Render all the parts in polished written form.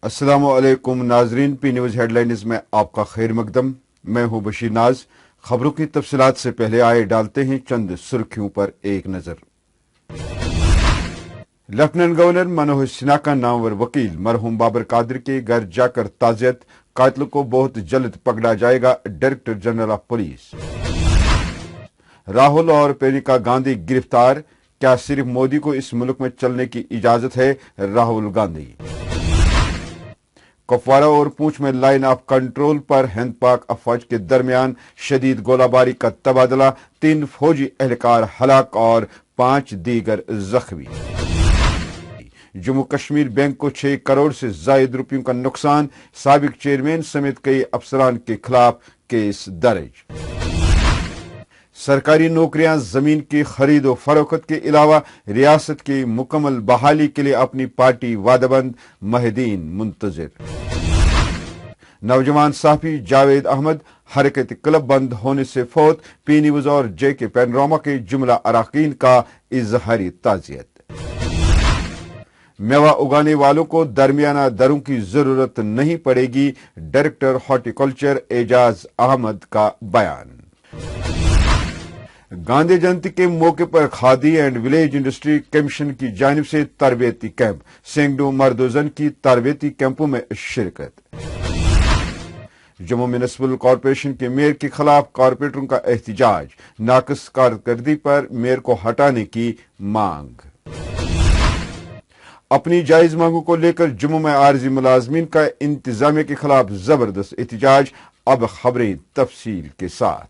अस्सलामु अलैकुम नाजरीन, पी न्यूज हेडलाइंस में आपका खैर मकदम। मैं हूं बशीर नाज। खबरों की तफसीलात से पहले आए डालते हैं चंद सुर्खियों पर एक नजर। लेफ्टिनेंट गवर्नर मनोहर सिन्हा का नामवर वकील मरहूम बाबर कादिर के घर जाकर ताज़ियत, कातिल को बहुत जल्द पकड़ा जाएगा, director general of police. Rahul और प्रियंका गांधी गिरफ्तार, क्या सिर्फ मोदी को इस मुल्क में चलने की इजाजत है? राहुल गांधी। कुपवारा और पूंछ में लाइन ऑफ कंट्रोल पर हिंद पाक अफवाज के दरमियान शदीद गोलाबारी का तबादला, 3 फौजी एहलकार हलाक और 5 दीगर जख्मी। जम्मू कश्मीर बैंक को 6 करोड़ से जायद रुपयों का नुकसान, साबिक चेयरमैन समेत कई अफसरान के खिलाफ केस दर्ज। सरकारी नौकरियां, जमीन की खरीद और फरोख्त के अलावा रियासत की मुकम्मल बहाली के लिए अपनी पार्टी वादबंद, महदीन मुंतजिर। नौजवान सहाफी जावेद अहमद हरकत क्लब बंद होने से फौत, पी न्यूज और JK पैनोरमा के जुमला अरकान का इजहारी ताजियत। मेवा उगाने वालों को दरमियाना दरों की जरूरत नहीं पड़ेगी, डायरेक्टर हॉर्टिकल्चर एजाज अहमद का बयान। गांधी जयंती के मौके पर khadi and village industry commission की जानिब से तरबेती कैंप, सैकड़ों मर्दोजन की तरबेती कैंपों में शिरकत। जम्मू म्यूनिसिपल कॉरपोरेशन के मेयर के खिलाफ कॉरपोरेटरों का एहतजाज, नाकस कारकर्दगी पर मेयर को हटाने की मांग। अपनी जायज मांगों को लेकर जम्मू में आरजी मुलाजमीन का इंतजामिया के खिलाफ जबरदस्त एहतजाज। अब खबरें तफसील के साथ।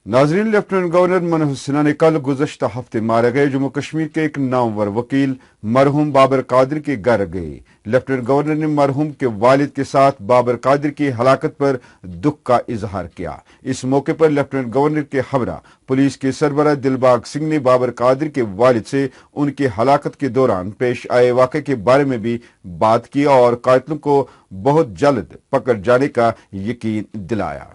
नाजरीन, लेफ्टिनेंट गवर्नर मनोहर सिन्हा ने कल गुज़श्ता हफ्ते मारे गए जम्मू कश्मीर के एक नामवर वकील मरहूम बाबर कादिर के घर गए। लेफ्टिनेंट गवर्नर ने मरहूम के वालिद के साथ बाबर कादिर की हलाकत पर दुख का इजहार किया। इस मौके पर लेफ्टिनेंट गवर्नर के हमरा पुलिस के सरबराह दिलबाग सिंह ने बाबर कादिर के वालिद से उनकी हलाकत के दौरान पेश आए वाक़े के बारे में भी बात की और कातिलों को बहुत जल्द पकड़ जाने का यकीन दिलाया।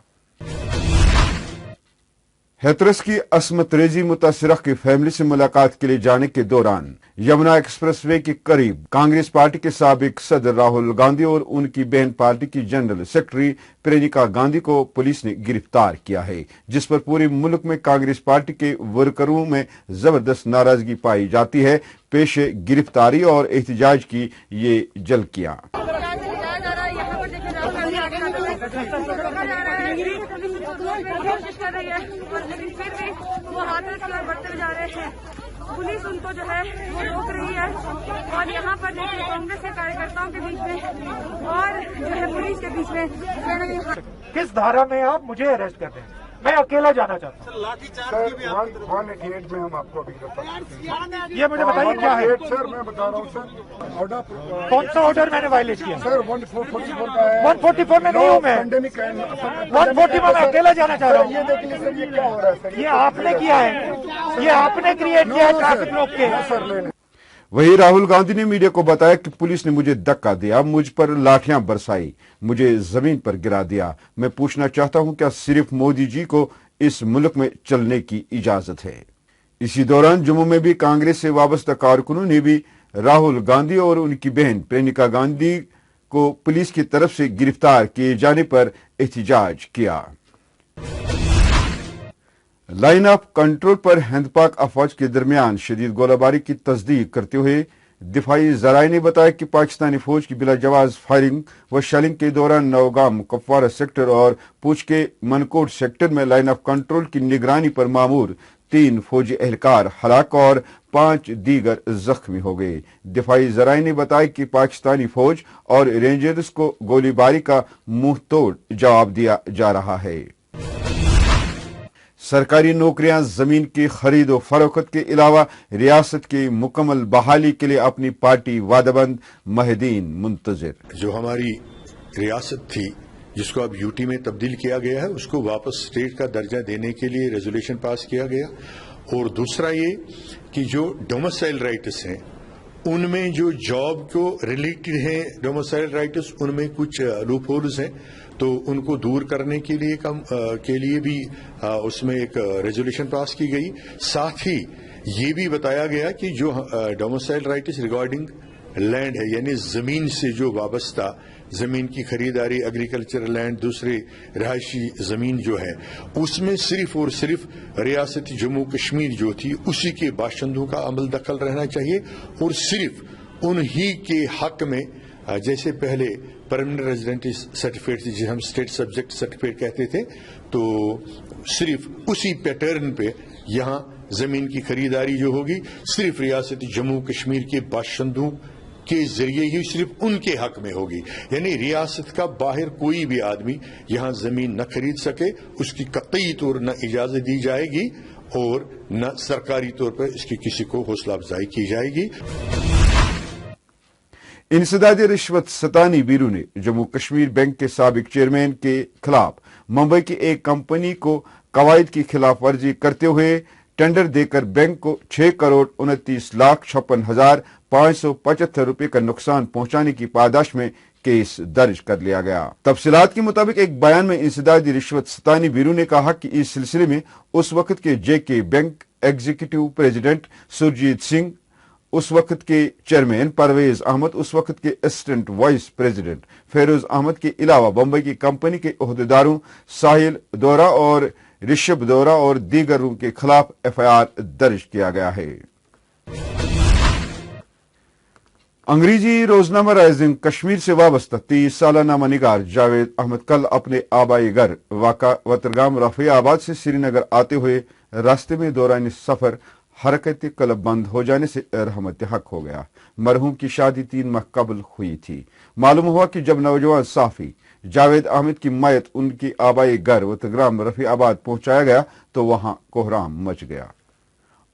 हैथरस की असमत रेजी मुतासिरा की फैमिली से मुलाकात के लिए जाने के दौरान यमुना एक्सप्रेसवे के करीब कांग्रेस पार्टी के साबिक सदर राहुल गांधी और उनकी बहन पार्टी की जनरल सेक्रेटरी प्रियंका गांधी को पुलिस ने गिरफ्तार किया है, जिस पर पूरे मुल्क में कांग्रेस पार्टी के वर्करों में जबरदस्त नाराजगी पाई जाती है। पेश गिरफ्तारी और एहतजाज की ये झलकियां। कोशिश कर रही है लेकिन फिर भी वो हाथ की ओर बढ़ते जा रहे हैं। पुलिस उनको जो है वो रोक रही है और यहाँ पर देखिए कांग्रेस के कार्यकर्ताओं के बीच में और जो है पुलिस के बीच में किस धारा में आप मुझे अरेस्ट करते हैं? मैं अकेला जाना चाहता हूँ। सर 188 में हम आपको अभी गिरफ्तार। ये मुझे बताइए क्या है? सर मैं बता रहा हूँ सर, ऑर्डर कौन सा ऑर्डर मैंने वायलेट किया? सर 144 का है। 144 में नहीं हूँ मैं। 140 में मैं अकेला जाना चाह रहा हूँ। ये देखिए सर, ये क्या हो रहा है सर? ये आपने किया है, ये आपने क्रिएट किया है ट्रैफिक रोक के। सर नहीं। वहीं राहुल गांधी ने मीडिया को बताया कि पुलिस ने मुझे धक्का दिया, मुझ पर लाठियां बरसाई, मुझे जमीन पर गिरा दिया। मैं पूछना चाहता हूं, क्या सिर्फ मोदी जी को इस मुल्क में चलने की इजाजत है? इसी दौरान जम्मू में भी कांग्रेस से वाबस्ता कारकुनों ने भी राहुल गांधी और उनकी बहन प्रियंका गांधी को पुलिस की तरफ से गिरफ्तार किए जाने पर एहतजाज किया। लाइन ऑफ कंट्रोल पर हिंद पाक अफवाज के दरमियान शदीद गोलाबारी की तस्दीक करते हुए दिफाई जराये ने बताया कि पाकिस्तानी फौज की बिला जवाज फायरिंग व शेलिंग के दौरान नौगाम कुपवारा सेक्टर और पूंछ के मनकोट सेक्टर में लाइन ऑफ कंट्रोल की निगरानी पर मामूर 3 फौजी एहलकार हलाक और 5 दीगर जख्मी हो गए। दिफाई जराये ने बताया कि पाकिस्तानी फौज और रेंजर्स को गोलीबारी का मुंह तोड़ जवाब दिया जा रहा है। सरकारी नौकरियां, जमीन की खरीद और फरोख्त के अलावा रियासत की मुकम्मल बहाली के लिए अपनी पार्टी वादबंद, महदीन मुंतजिर। जो हमारी रियासत थी जिसको अब यूटी में तब्दील किया गया है, उसको वापस स्टेट का दर्जा देने के लिए रेजोल्यूशन पास किया गया। और दूसरा ये कि जो डोमिसाइल राइट्स हैं उनमें जो जॉब को रिलेटेड हैं डोमिसाइल राइट्स, उनमें कुछ लूप होल्स हैं, तो उनको दूर करने के लिए भी उसमें एक रेजोल्यूशन पास की गई। साथ ही ये भी बताया गया कि जो डोमिसाइल राइट्स रिगार्डिंग लैंड है, यानी जमीन से जो वाबस्ता जमीन की खरीदारी, एग्रीकल्चर लैंड, दूसरे रहायशी जमीन जो है, उसमें सिर्फ और सिर्फ रियासत जम्मू कश्मीर जो थी उसी के बाशिंदों का अमल दखल रहना चाहिए और सिर्फ उन्हीं के हक में, जैसे पहले परमानेंट रेजिडेंट सर्टिफिकेट थी जिसे हम स्टेट सब्जेक्ट सर्टिफिकेट कहते थे, तो सिर्फ उसी पैटर्न पे यहाँ जमीन की खरीदारी जो होगी सिर्फ रियासत जम्मू कश्मीर के बाशिंदों के जरिए ही सिर्फ उनके हक में होगी, यानी रियासत का बाहर कोई भी आदमी यहाँ जमीन न खरीद सके, उसकी कतई तौर न इजाजत दी जाएगी और न सरकारी तौर पर इसकी किसी को हौसला अफजाई की जाएगी। इंसदादी रिश्वत सतानी बीरू ने जम्मू कश्मीर बैंक के साबिक चेयरमैन के खिलाफ मुंबई की एक कंपनी को कवायद की खिलाफ वर्जी करते हुए टेंडर देकर बैंक को 6,29,56,575 रुपए का नुकसान पहुंचाने की पादाश में केस दर्ज कर लिया गया। तफसीलात के मुताबिक एक बयान में इंसदादी रिश्वत सतानी बीरू ने कहा कि इस सिलसिले में उस वक्त के JK bank executive president Surjit Singh, उस वक्त के चेयरमैन परवेज अहमद, उस वक्त के assistant vice president Feroz Ahmad के अलावा बम्बई की कंपनी के ओहदेदारों साहिल दोरा और ऋषभ दोरा और दीगरों के खिलाफ एफआईआर दर्ज किया गया है। अंग्रेजी रोजनामा राइजिंग कश्मीर से वाबस्ता 30 साला नामानिगार जावेद अहमद कल अपने आबाई घर वाका वतरगाम रफियाबाद से श्रीनगर आते हुए रास्ते में दौरान सफर हरकत क्लब बंद हो जाने से रहमत हक हो गया। मरहूम की शादी 3 माह कबल हुई थी। मालूम हुआ कि जब नौजवान साफी जावेद अहमद की मैयत उनकी आबाई घर वतरगाम रफियाबाद पहुंचाया गया तो वहां कोहराम मच गया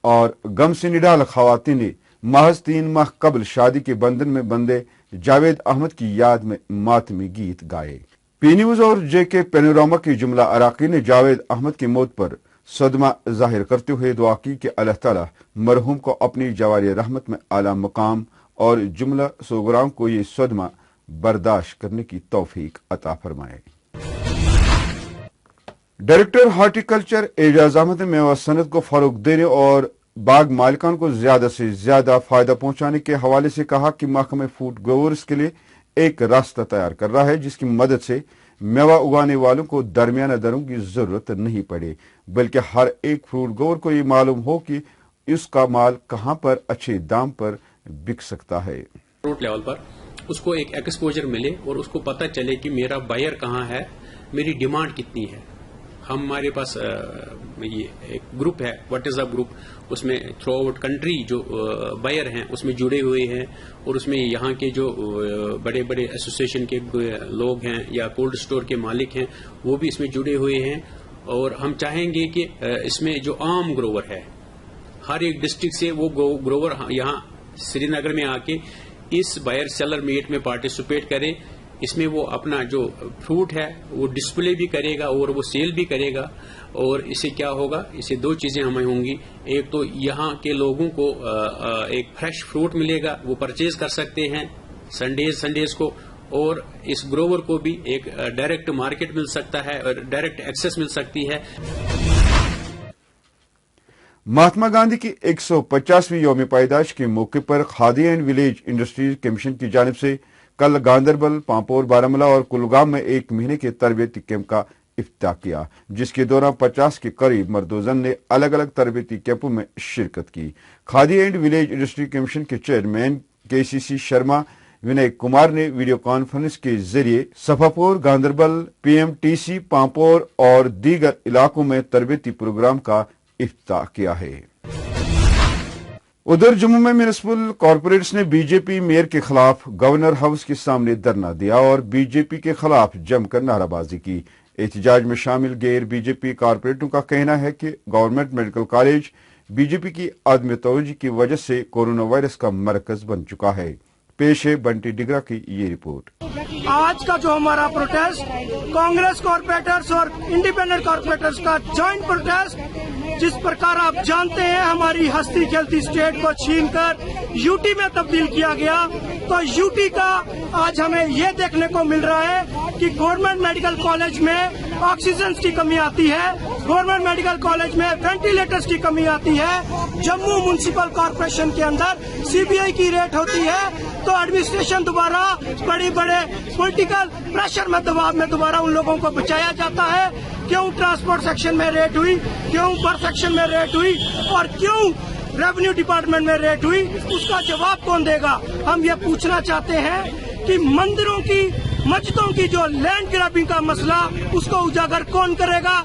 और गम से निडाल खवातीन ने महज 3 माह कबल शादी के बंधन में बंधे जावेद अहमद की याद में मातमी गीत गाए। पी न्यूज और जेके पेनोरामा की जुमला अराकीन ने जावेद अहमद की मौत पर सदमा जाहिर करते हुए दुआ की कि अल्लाह ताला मरहूम को अपनी जवारी रहमत में आला मकाम और जुमला सोगराम को ये सदमा बर्दाश्त करने की तौफीक अता फरमाए। डायरेक्टर हार्टिकल्चर एजाज अहमद ने मेवा सनत को फरोग देने और बाग मालिकान को ज्यादा से ज्यादा फायदा पहुंचाने के हवाले से कहा कि महकमे फूड ग्रोवर्स के लिए एक रास्ता तैयार कर रहा है जिसकी मदद से मेवा उगाने वालों को दरमियाना दरों की जरूरत नहीं पड़े, बल्कि हर एक फ्रूट ग्रोवर को ये मालूम हो कि उसका माल कहां पर अच्छे दाम पर बिक सकता है। फ्रूट लेवल पर उसको एक एक्सपोजर मिले और उसको पता चले कि मेरा बायर कहाँ है, मेरी डिमांड कितनी है। हमारे पास ये एक ग्रुप है, व्हाट्सएप ग्रुप, उसमें थ्रू आउट कंट्री जो बायर हैं उसमें जुड़े हुए हैं और उसमें यहाँ के जो बड़े बड़े एसोसिएशन के लोग हैं या कोल्ड स्टोर के मालिक हैं वो भी इसमें जुड़े हुए हैं। और हम चाहेंगे कि इसमें जो आम ग्रोवर है हर एक डिस्ट्रिक्ट से वो ग्रोवर यहाँ श्रीनगर में आके इस बायर सेलर मीट में पार्टिसिपेट करे। इसमें वो अपना जो फ्रूट है वो डिस्प्ले भी करेगा और वो सेल भी करेगा। और इससे क्या होगा, इससे 2 चीजें हमें होंगी। एक तो यहाँ के लोगों को एक फ्रेश फ्रूट मिलेगा, वो परचेज कर सकते हैं संडेज को, और इस ग्रोवर को भी एक डायरेक्ट मार्केट मिल सकता है और डायरेक्ट एक्सेस मिल सकती है। महात्मा गांधी की 150वीं यौम पैदाइश के मौके पर khadi and village industries commission की जानिब से कल गांधरबल, पांपोर, बारामूला और कुलगाम में 1 महीने के तरबियती कैंप का इफ्तिताह किया, जिसके दौरान 50 के करीब मर्दोजन ने अलग अलग तरबियती कैंपों में शिरकत की। Khadi and village industry commission के चेयरमैन केसीसी शर्मा विनय कुमार ने वीडियो कॉन्फ्रेंस के जरिए सफापुर, गांधरबल, पीएमटीसी, पांपोर और दीगर इलाकों में तरबियती प्रोग्राम का इफ्तिताह किया है। उधर जम्मू में म्युनिसिपल कॉर्पोरेट्स ने बीजेपी मेयर के खिलाफ गवर्नर हाउस के सामने धरना दिया और बीजेपी के खिलाफ जमकर नाराबाजी की। एहतजाज में शामिल गैर बीजेपी कॉर्पोरेटरों का कहना है कि गवर्नमेंट मेडिकल कॉलेज बीजेपी की आदमी तवज्जो की वजह से कोरोना वायरस का मरकज बन चुका है। पेश है बंटी डिगरा की ये रिपोर्ट। आज का जो हमारा प्रोटेस्ट कांग्रेस कॉर्पोरेटर्स और इंडिपेंडेंट कॉर्पोरेटर्स का जॉइंट प्रोटेस्ट, जिस प्रकार आप जानते हैं हमारी हंसती खेलती स्टेट को छीनकर यूटी में तब्दील किया गया, तो यूटी का आज हमें ये देखने को मिल रहा है कि गवर्नमेंट मेडिकल कॉलेज में ऑक्सीजन की कमी आती है। गवर्नमेंट मेडिकल कॉलेज में वेंटिलेटर्स की कमी आती है, जम्मू म्युनिसिपल कॉर्पोरेशन के अंदर सीबीआई की रेट होती है, तो एडमिनिस्ट्रेशन दोबारा बड़े बड़े पॉलिटिकल प्रेशर में दबाव में दोबारा उन लोगों को बचाया जाता है। क्यों ट्रांसपोर्ट सेक्शन में रेट हुई, क्यों बर्थ सेक्शन में रेट हुई और क्यों रेवेन्यू डिपार्टमेंट में रेट हुई, उसका जवाब कौन देगा? हम ये पूछना चाहते हैं कि मंदिरों की मस्जिदों की जो लैंड ग्रैबिंग का मसला, उसको उजागर कौन करेगा?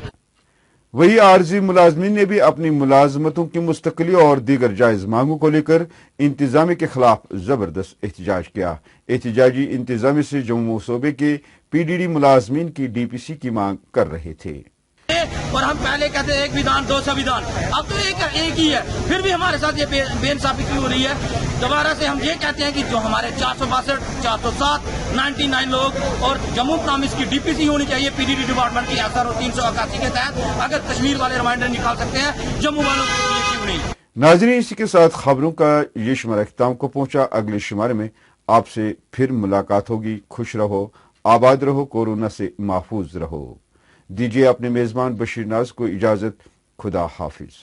वही आरजी मुलाजमीन ने भी अपनी मुलाजमतों की मुस्तकिली और दीगर जायज मांगों को लेकर इंतजामी के खिलाफ जबरदस्त एहतजाज किया। एहतजाजी इंतजामी से जम्मू सूबे के पीडीडी मुलाजमीन की डीपीसी की मांग कर रहे थे। और हम पहले कहते एक विधान दो संविधान, अब तो एक ही है, फिर भी हमारे साथ ये बेइंसाफी क्यों हो रही है? दोबारा से हम ये कहते हैं कि जो हमारे 462, 407, 99 लोग और जम्मू प्रॉमिस की डीपीसी होनी चाहिए पीडीडी डिपार्टमेंट की SRO 381 के तहत। अगर कश्मीर वाले रिमाइंडर निकाल सकते हैं, जम्मू वालों के लिए क्यों नहीं? नाज़रीन, इसी के साथ खबरों का ये शुमारा इख्तिताम को पहुंचा। अगले शुमारे में आपसे फिर मुलाकात होगी। खुश रहो, आबाद रहो, कोरोना से महफूज रहो। दीजिए अपने मेजबान बशीर नाज को इजाजत। खुदा हाफिज।